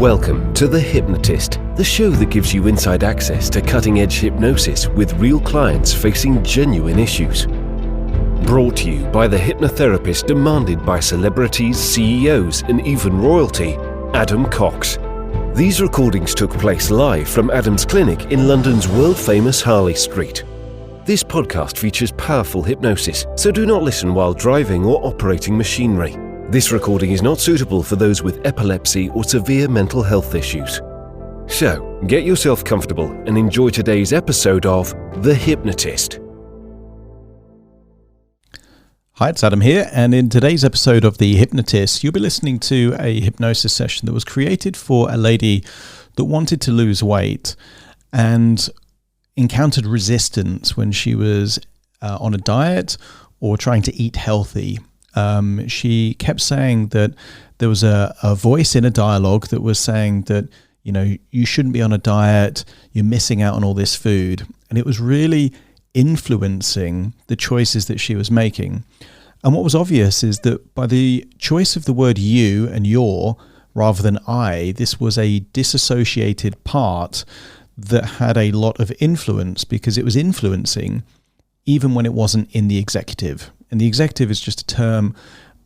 Welcome to The Hypnotist, the show that gives you inside access to cutting-edge hypnosis with real clients facing genuine issues. Brought to you by the hypnotherapist demanded by celebrities, CEOs, and even royalty, Adam Cox. These recordings took place live from Adam's clinic in London's world-famous Harley Street. This podcast features powerful hypnosis, so do not listen while driving or operating machinery. This recording is not suitable for those with epilepsy or severe mental health issues. So, get yourself comfortable and enjoy today's episode of The Hypnotist. Hi, it's Adam here, and in today's episode of The Hypnotist, you'll be listening to a hypnosis session that was created for a lady that wanted to lose weight and encountered resistance when she was on a diet or trying to eat healthy. She kept saying that there was a voice in a dialogue that was saying that, you shouldn't be on a diet, you're missing out on all this food. And it was really influencing the choices that she was making. And what was obvious is that by the choice of the word you and your rather than I, this was a disassociated part that had a lot of influence because it was influencing even when it wasn't in the executive. And the executive is just a term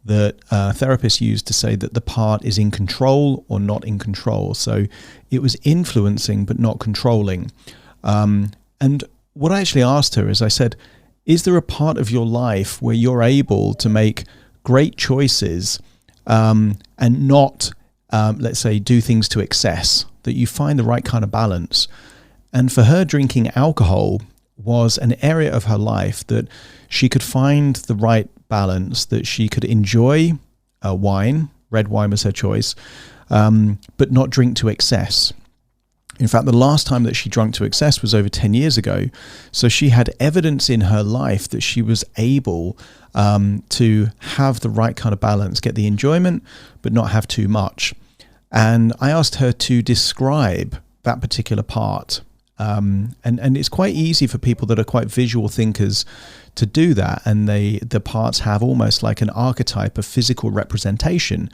that therapists use to say that the part is in control or not in control. So it was influencing but not controlling. And what I actually asked her is I said, is there a part of your life where you're able to make great choices and not, let's say, do things to excess, that you find the right kind of balance? And for her, drinking alcohol was an area of her life that she could find the right balance, that she could enjoy wine, red wine was her choice, but not drink to excess. In fact, the last time that she drank to excess was over 10 years ago. So she had evidence in her life that she was able to have the right kind of balance, get the enjoyment, but not have too much. And I asked her to describe that particular part. And it's quite easy for people that are quite visual thinkers to do that. And the parts have almost like an archetype of physical representation.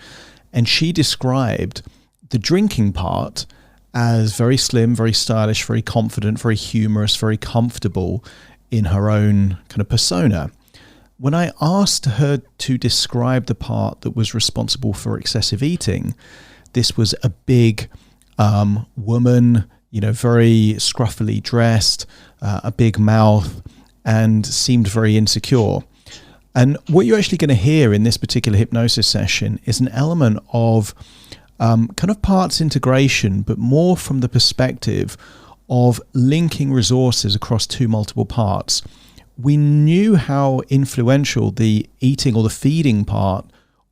And she described the drinking part as very slim, very stylish, very confident, very humorous, very comfortable in her own kind of persona. When I asked her to describe the part that was responsible for excessive eating, this was a big woman, very scruffily dressed, a big mouth, and seemed very insecure. And what you're actually going to hear in this particular hypnosis session is an element of kind of parts integration, but more from the perspective of linking resources across two multiple parts. We knew how influential the eating or the feeding part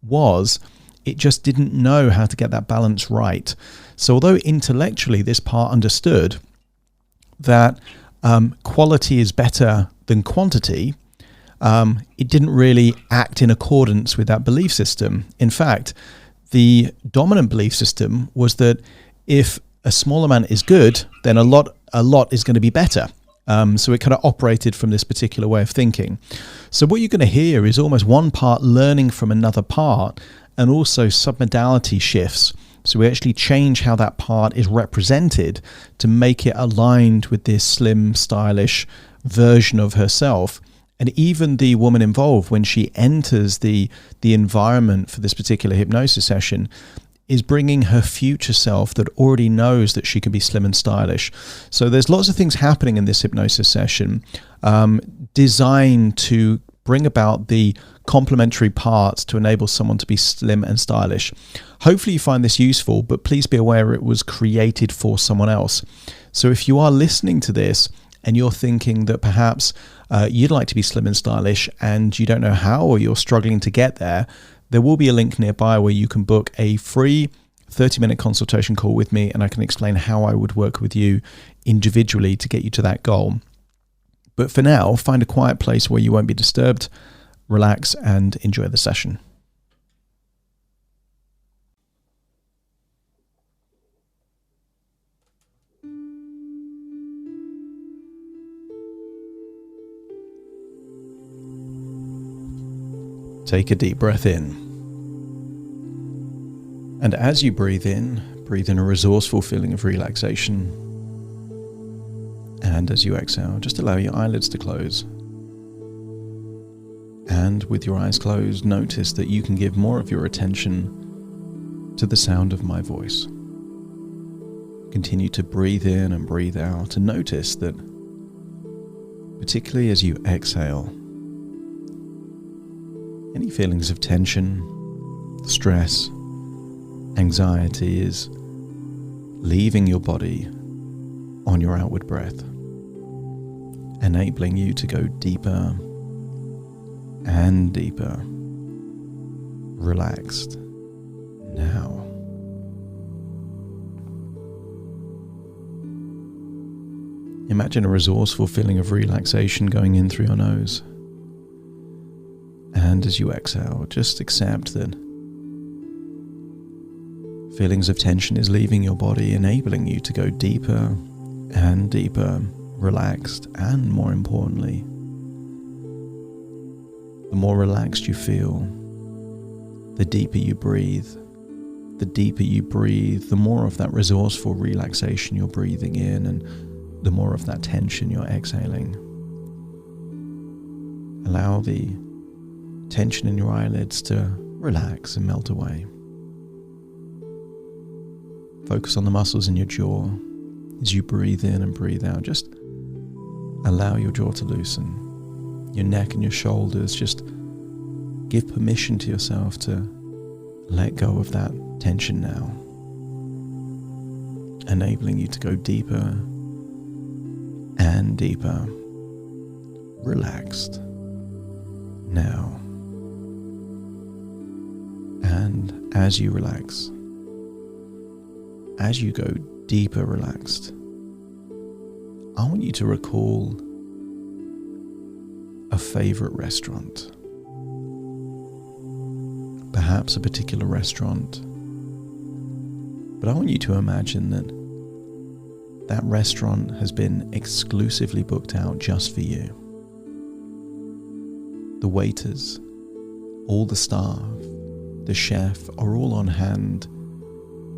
was. It just didn't know how to get that balance right. So although intellectually this part understood that quality is better than quantity, it didn't really act in accordance with that belief system. In fact, the dominant belief system was that if a small amount is good, then a lot is going to be better. So it kind of operated from this particular way of thinking. So what you're going to hear is almost one part learning from another part, and also submodality shifts. So we actually change how that part is represented to make it aligned with this slim, stylish version of herself. And even the woman involved, when she enters the environment for this particular hypnosis session, is bringing her future self that already knows that she can be slim and stylish. So there's lots of things happening in this hypnosis session designed to bring about the complementary parts to enable someone to be slim and stylish. Hopefully you find this useful, but please be aware it was created for someone else. So if you are listening to this and you're thinking that perhaps you'd like to be slim and stylish and you don't know how, or you're struggling to get there, there will be a link nearby where you can book a free 30-minute consultation call with me, and I can explain how I would work with you individually to get you to that goal. But for now, find a quiet place where you won't be disturbed, relax, and enjoy the session. Take a deep breath in. And as you breathe in, Breathe in a resourceful feeling of relaxation. And as you exhale, just allow your eyelids to close. And with your eyes closed, notice that you can give more of your attention to the sound of my voice. Continue to breathe in and breathe out, and notice that, particularly as you exhale, any feelings of tension, stress, anxiety is leaving your body on your outward breath, enabling you to go deeper and deeper, relaxed now. Imagine a resourceful feeling of relaxation going in through your nose. And as you exhale, just accept that feelings of tension is leaving your body, enabling you to go deeper and deeper, relaxed, and more importantly, the more relaxed you feel, the deeper you breathe. The deeper you breathe, the more of that resourceful relaxation you're breathing in, and the more of that tension you're exhaling. Allow the tension in your eyelids to relax and melt away. Focus on the muscles in your jaw as you breathe in and breathe out. Just allow your jaw to loosen. Your neck and your shoulders, just give permission to yourself to let go of that tension now, enabling you to go deeper and deeper, relaxed now. And as you relax, as you go deeper relaxed, I want you to recall a favorite restaurant, perhaps a particular restaurant, but I want you to imagine that that restaurant has been exclusively booked out just for you. The waiters, all the staff, the chef are all on hand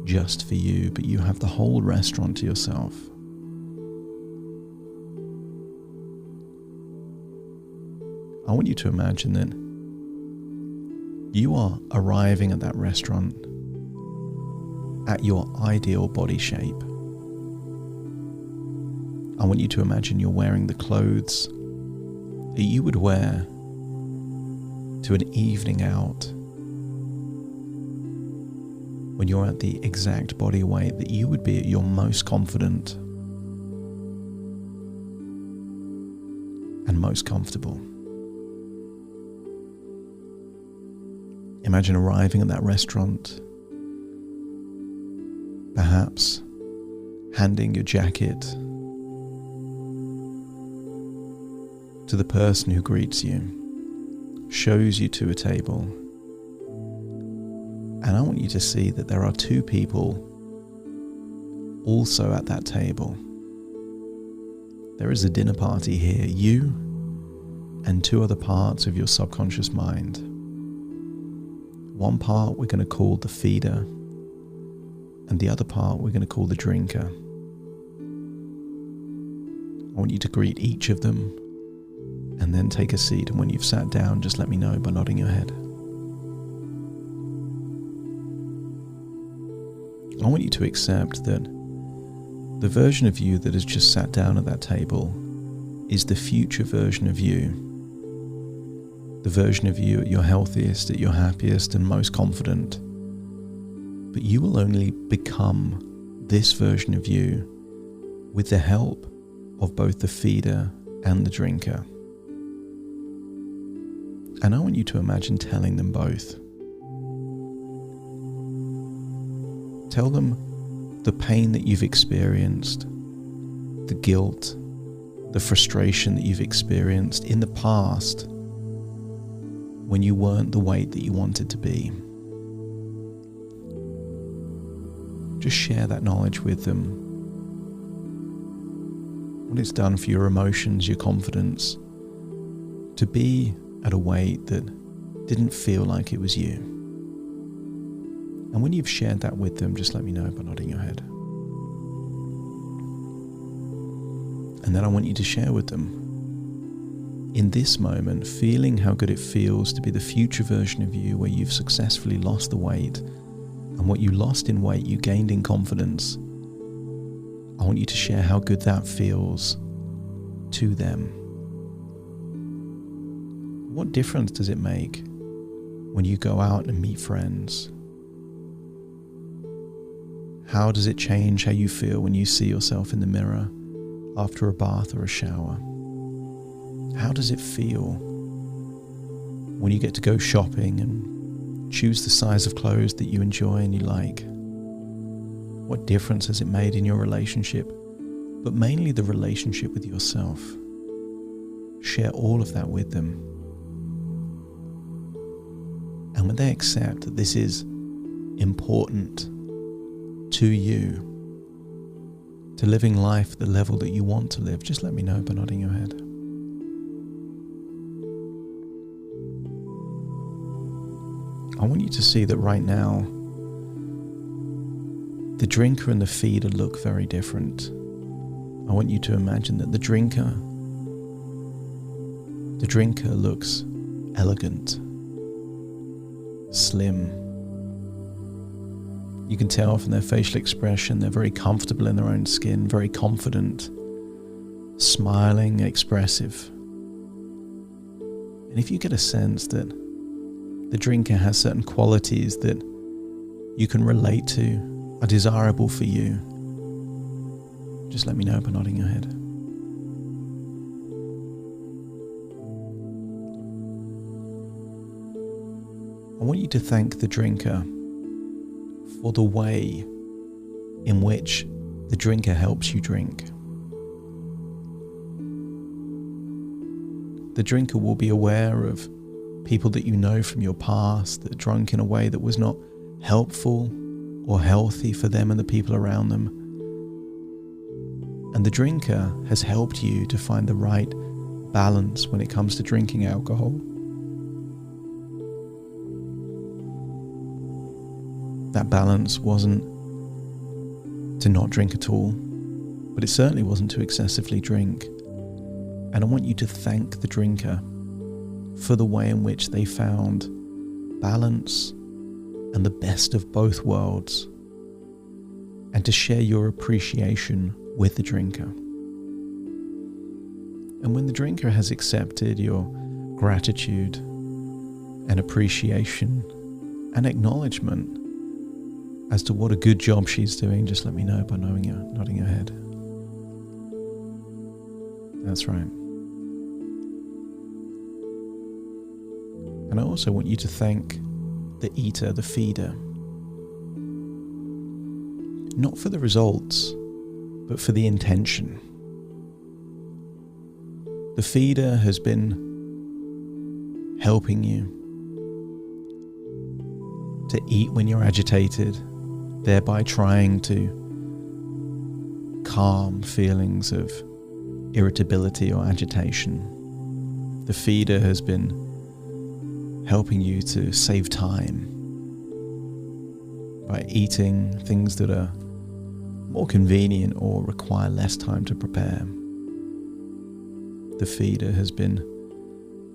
just for you, but you have the whole restaurant to yourself. I want you to imagine that you are arriving at that restaurant at your ideal body shape. I want you to imagine you're wearing the clothes that you would wear to an evening out, when you're at the exact body weight that you would be at your most confident and most comfortable. Imagine arriving at that restaurant, perhaps handing your jacket to the person who greets you, shows you to a table, and I want you to see that there are two people also at that table. There is a dinner party here, you and two other parts of your subconscious mind. One part we're going to call the feeder, and the other part we're going to call the drinker. I want you to greet each of them and then take a seat, and when you've sat down, just let me know by nodding your head. I want you to accept that the version of you that has just sat down at that table is the future version of you. The version of you at your healthiest, at your happiest and most confident. But you will only become this version of you with the help of both the feeder and the drinker. And I want you to imagine telling them both. Tell them the pain that you've experienced, the guilt, the frustration that you've experienced in the past when you weren't the weight that you wanted to be. Just share that knowledge with them. What it's done for your emotions, your confidence, to be at a weight that didn't feel like it was you. And when you've shared that with them, just let me know by nodding your head. And then I want you to share with them, in this moment, feeling how good it feels to be the future version of you where you've successfully lost the weight, and what you lost in weight you gained in confidence. I want you to share how good that feels to them. What difference does it make when you go out and meet friends? How does it change how you feel when you see yourself in the mirror after a bath or a shower? How does it feel when you get to go shopping and choose the size of clothes that you enjoy and you like? What difference has it made in your relationship, but mainly the relationship with yourself? Share all of that with them. And when they accept that this is important to you, to living life at the level that you want to live, just let me know by nodding your head. I want you to see that right now, the drinker and the feeder look very different. I want you to imagine that the drinker looks elegant, slim. You can tell from their facial expression, they're very comfortable in their own skin, very confident, smiling, expressive. And if you get a sense that the drinker has certain qualities that you can relate to, are desirable for you, just let me know by nodding your head. I want you to thank the drinker for the way in which the drinker helps you drink. The drinker will be aware of people that you know from your past that drunk in a way that was not helpful or healthy for them and the people around them. And the drinker has helped you to find the right balance when it comes to drinking alcohol. That balance wasn't to not drink at all, but it certainly wasn't to excessively drink. And I want you to thank the drinker for the way in which they found balance and the best of both worlds, and to share your appreciation with the drinker. And when the drinker has accepted your gratitude and appreciation and acknowledgement as to what a good job she's doing, just let me know by nodding your head. That's right. And I also want you to thank the eater, the feeder, not for the results, but for the intention. The feeder has been helping you to eat when you're agitated, thereby trying to calm feelings of irritability or agitation. The feeder has been helping you to save time by eating things that are more convenient or require less time to prepare. The feeder has been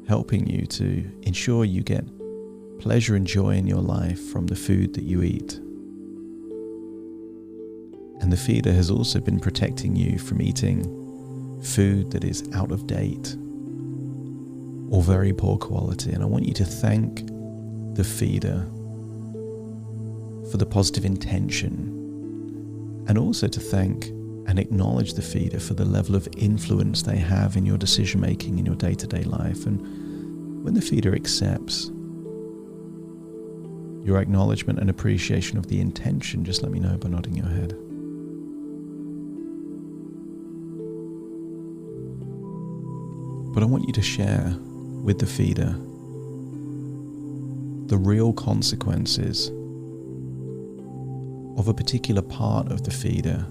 helping you to ensure you get pleasure and joy in your life from the food that you eat. And the feeder has also been protecting you from eating food that is out of date or very poor quality. And I want you to thank the feeder for the positive intention, and also to thank and acknowledge the feeder for the level of influence they have in your decision making in your day-to-day life. And when the feeder accepts your acknowledgement and appreciation of the intention, just let me know by nodding your head. But I want you to share with the feeder the real consequences of a particular part of the feeder,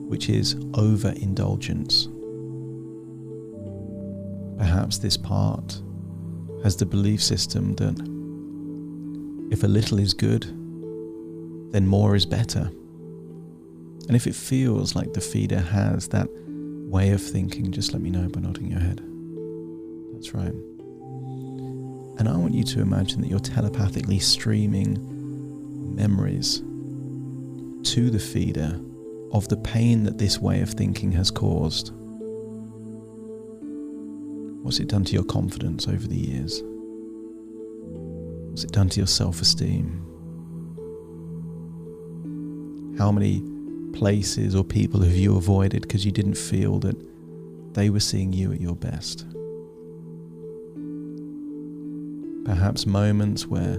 which is overindulgence. Perhaps this part has the belief system that If a little is good, then more is better. And if it feels like the feeder has that way of thinking, just let me know by nodding your head. That's right. And I want you to imagine that you're telepathically streaming memories to the feeder of the pain that this way of thinking has caused. What's it done to your confidence over the years? What's it done to your self-esteem? How many places or people have you avoided because you didn't feel that they were seeing you at your best? Perhaps moments where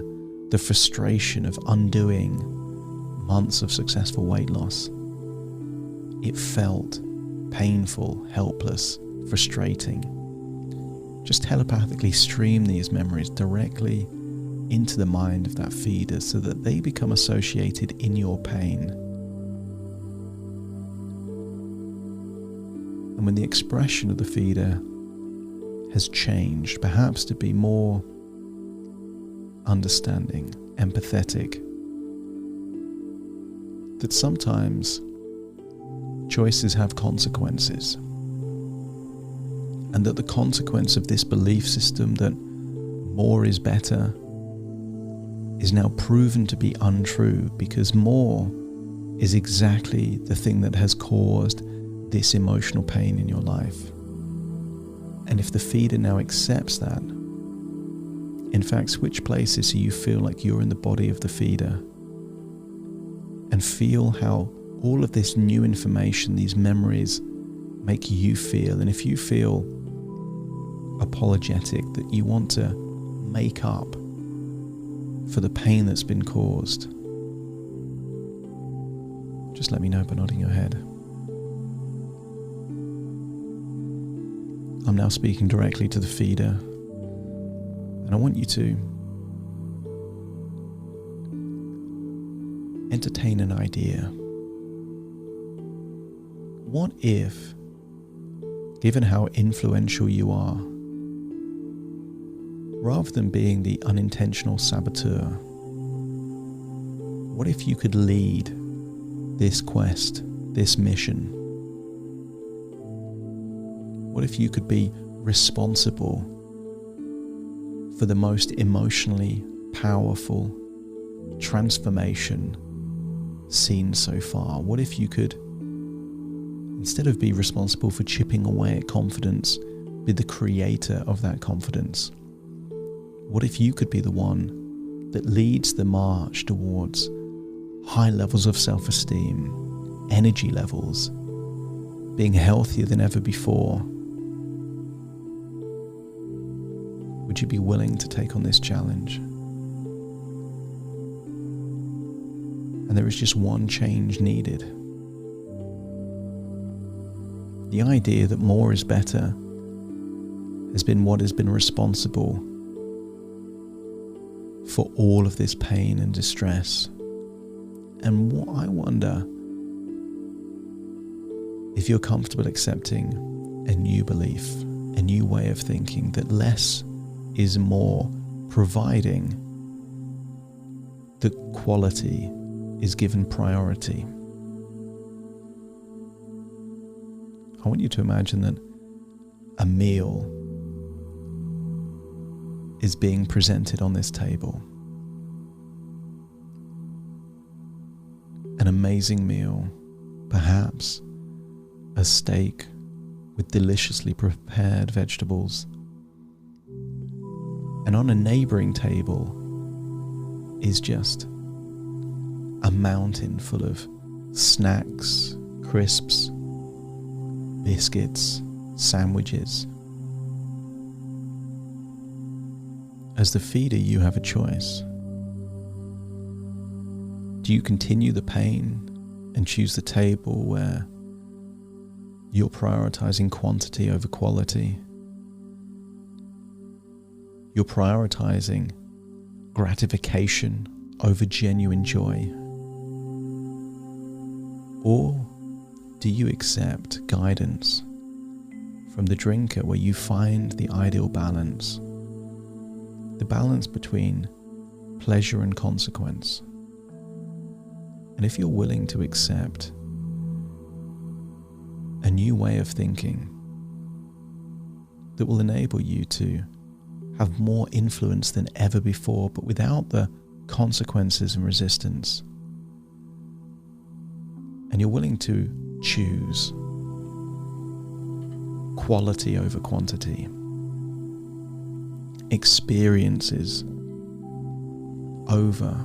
the frustration of undoing months of successful weight loss, it felt painful, helpless, frustrating. Just telepathically stream these memories directly into the mind of that feeder so that they become associated in your pain. And when the expression of the feeder has changed, perhaps to be more understanding, empathetic, that sometimes choices have consequences, and that the consequence of this belief system that more is better is now proven to be untrue, because more is exactly the thing that has caused this emotional pain in your life. And if the feeder now accepts that, in fact, switch places so you feel like you're in the body of the feeder, and feel how all of this new information, these memories, make you feel. And if you feel apologetic, that you want to make up for the pain that's been caused, just let me know by nodding your head. I'm now speaking directly to the feeder, and I want you to entertain an idea. What if, given how influential you are, rather than being the unintentional saboteur, what if you could lead this quest, this mission? What if you could be responsible for the most emotionally powerful transformation seen so far? What if you could, instead of be responsible for chipping away at confidence, be the creator of that confidence? What if you could be the one that leads the march towards high levels of self-esteem, energy levels, being healthier than ever before? Would you be willing to take on this challenge? And there is just one change needed. The idea that more is better has been what has been responsible for all of this pain and distress. And what I wonder, if you're comfortable accepting a new belief, a new way of thinking, that less is more, providing that quality is given priority. I want you to imagine that a meal is being presented on this table. An amazing meal, perhaps a steak with deliciously prepared vegetables. And on a neighboring table is just a mountain full of snacks, crisps, biscuits, sandwiches. As the feeder, you have a choice. Do you continue the pain and choose the table where you're prioritizing quantity over quality? You're prioritizing gratification over genuine joy? Or do you accept guidance from the drinker where you find the ideal balance? The balance between pleasure and consequence. And if you're willing to accept a new way of thinking that will enable you to have more influence than ever before, but without the consequences and resistance, and you're willing to choose quality over quantity, experiences over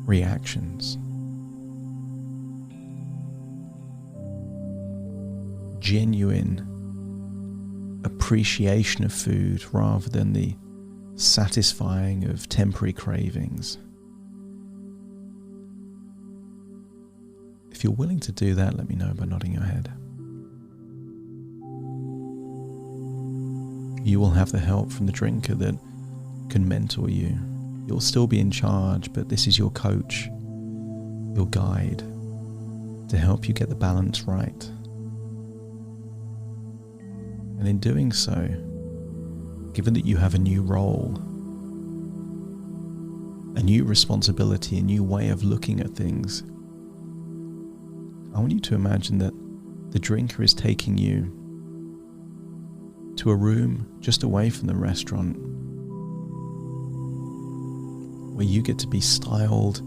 reactions, genuine appreciation of food rather than the satisfying of temporary cravings. If you're willing to do that, let me know by nodding your head. You will have the help from the drinker that can mentor you. You'll still be in charge, but this is your coach, your guide, to help you get the balance right. And in doing so, given that you have a new role, a new responsibility, a new way of looking at things, I want you to imagine that the drinker is taking you to a room just away from the restaurant where you get to be styled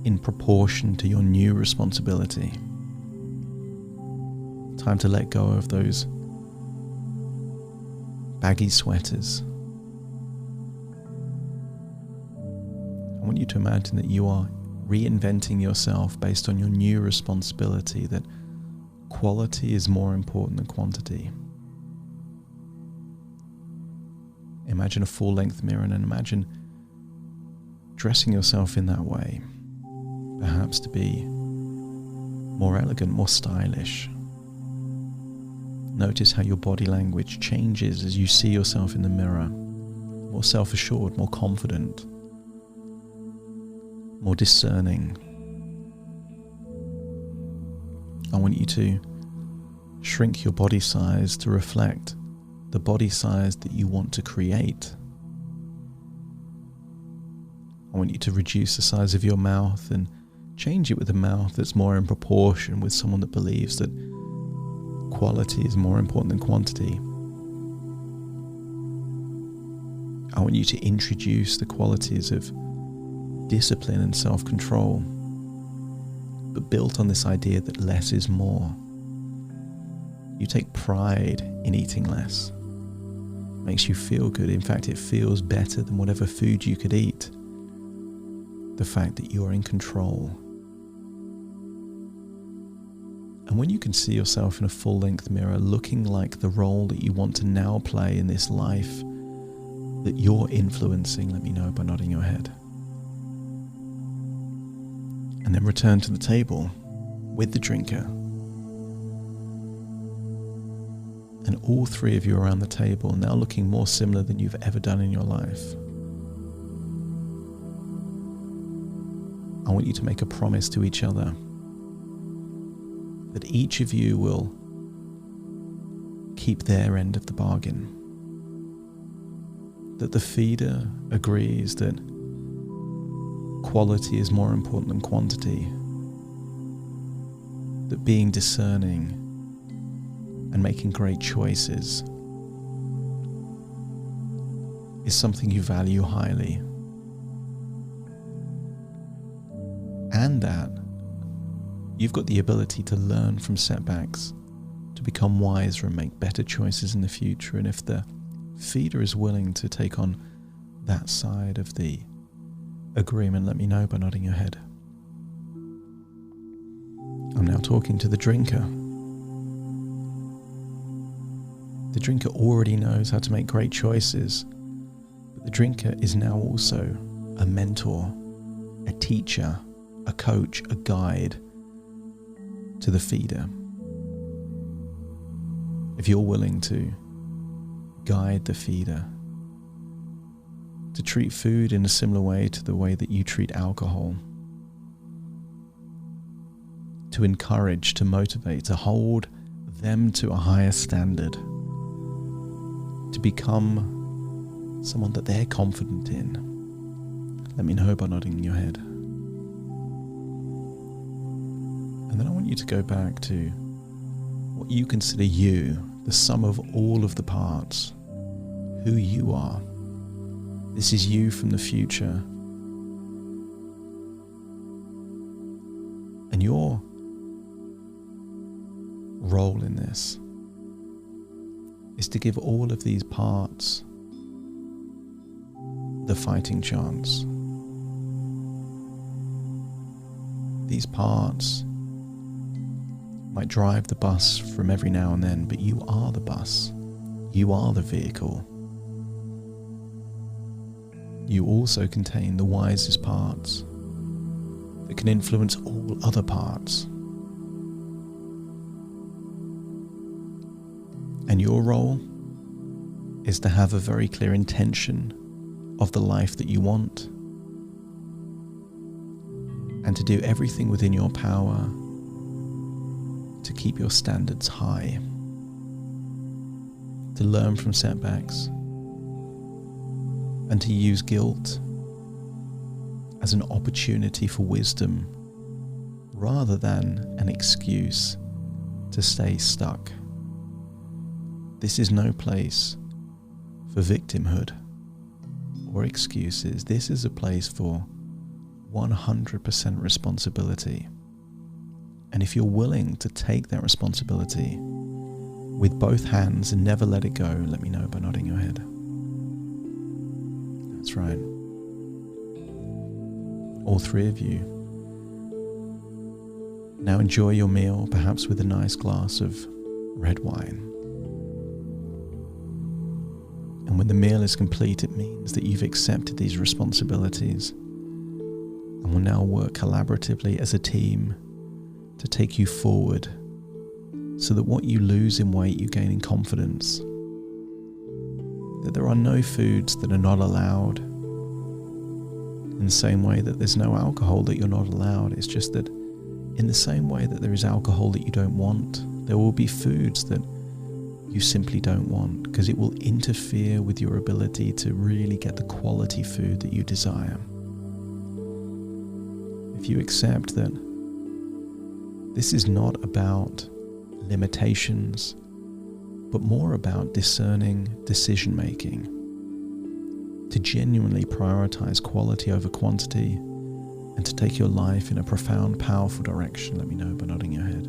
in proportion to your new responsibility. Time to let go of those baggy sweaters. I want you to imagine that you are reinventing yourself based on your new responsibility, that quality is more important than quantity. Imagine a full-length mirror and imagine dressing yourself in that way, perhaps to be more elegant, more stylish. Notice how your body language changes as you see yourself in the mirror, more self-assured, more confident, more discerning. I want you to shrink your body size to reflect the body size that you want to create. I want you to reduce the size of your mouth and change it with a mouth that's more in proportion with someone that believes that quality is more important than quantity. I want you to introduce the qualities of discipline and self-control, but built on this idea that less is more. You take pride in eating less. It makes you feel good. In fact, it feels better than whatever food you could eat. The fact that you are in control. And when you can see yourself in a full-length mirror looking like the role that you want to now play in this life that you're influencing, let me know by nodding your head. And then return to the table with the drinker. And all three of you around the table now looking more similar than you've ever done in your life. I want you to make a promise to each other that each of you will keep their end of the bargain. That the feeder agrees that quality is more important than quantity. That being discerning and making great choices is something you value highly. And that you've got the ability to learn from setbacks, to become wiser and make better choices in the future. And if the feeder is willing to take on that side of the agreement, let me know by nodding your head. I'm now talking to the drinker. The drinker already knows how to make great choices, but the drinker is now also a mentor, a teacher, a coach, a guide to the feeder. If you're willing to guide the feeder to treat food in a similar way to the way that you treat alcohol, to encourage, to motivate, to hold them to a higher standard, to become someone that they're confident in. Let me know by nodding your head. And then I want you to go back to what you consider you, the sum of all of the parts, who you are. This is you from the future. And your role in this is to give all of these parts the fighting chance. These parts might drive the bus from every now and then, but you are the bus. You are the vehicle. You also contain the wisest parts that can influence all other parts. And your role is to have a very clear intention of the life that you want, and to do everything within your power to keep your standards high, to learn from setbacks, and to use guilt as an opportunity for wisdom rather than an excuse to stay stuck. This is no place for victimhood or excuses. This is a place for 100% responsibility. And if you're willing to take that responsibility with both hands and never let it go, let me know by nodding your head. That's right. All three of you. Now enjoy your meal, perhaps with a nice glass of red wine. And when the meal is complete, it means that you've accepted these responsibilities and will now work collaboratively as a team to take you forward, so that what you lose in weight, you gain in confidence. That there are no foods that are not allowed, in the same way that there's no alcohol that you're not allowed. It's just that in the same way that there is alcohol that you don't want, there will be foods that you simply don't want, because it will interfere with your ability to really get the quality food that you desire. If you accept that this is not about limitations, but more about discerning decision making, to genuinely prioritize quality over quantity, and to take your life in a profound, powerful direction, let me know by nodding your head.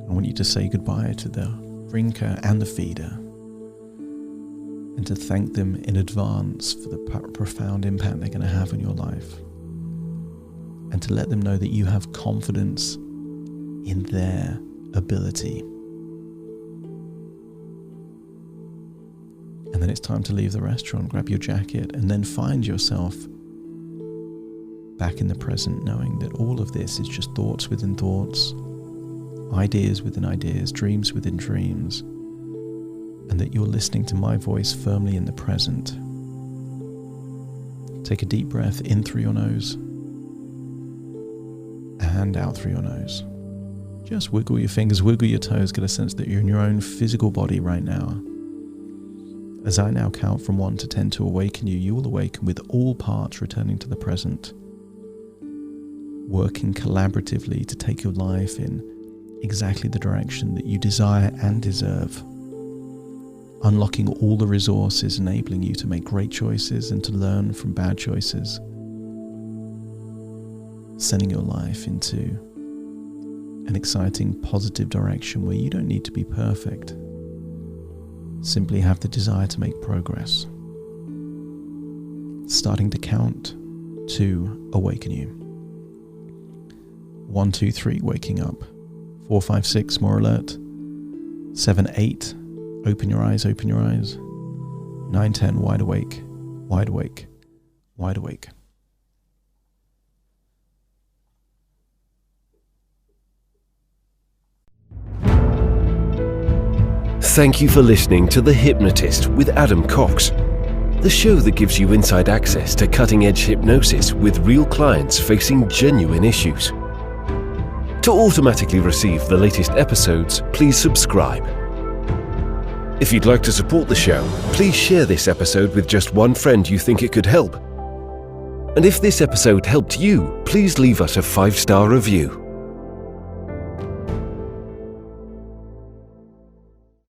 I want you to say goodbye to the drinker and the feeder, and to thank them in advance for the profound impact they're going to have on your life, and to let them know that you have confidence in their ability. And then it's time to leave the restaurant, grab your jacket, and then find yourself back in the present, knowing that all of this is just thoughts within thoughts, ideas within ideas, dreams within dreams, and that you're listening to my voice firmly in the present. Take a deep breath in through your nose and out through your nose. Just wiggle your fingers, wiggle your toes, get a sense that you're in your own physical body right now. As I now count from 1 to 10 to awaken you, you will awaken with all parts returning to the present, working collaboratively to take your life in exactly the direction that you desire and deserve, unlocking all the resources enabling you to make great choices and to learn from bad choices, sending your life into an exciting, positive direction where you don't need to be perfect. Simply have the desire to make progress. Starting to count to awaken you. 1, 2, 3, waking up. 4, 5, 6, more alert. 7, 8, open your eyes, open your eyes. 9, 10, wide awake, wide awake, wide awake. Thank you for listening to The Hypnotist with Adam Cox, the show that gives you inside access to cutting-edge hypnosis with real clients facing genuine issues. To automatically receive the latest episodes, please subscribe. If you'd like to support the show, please share this episode with just one friend you think it could help. And if this episode helped you, please leave us a 5-star review.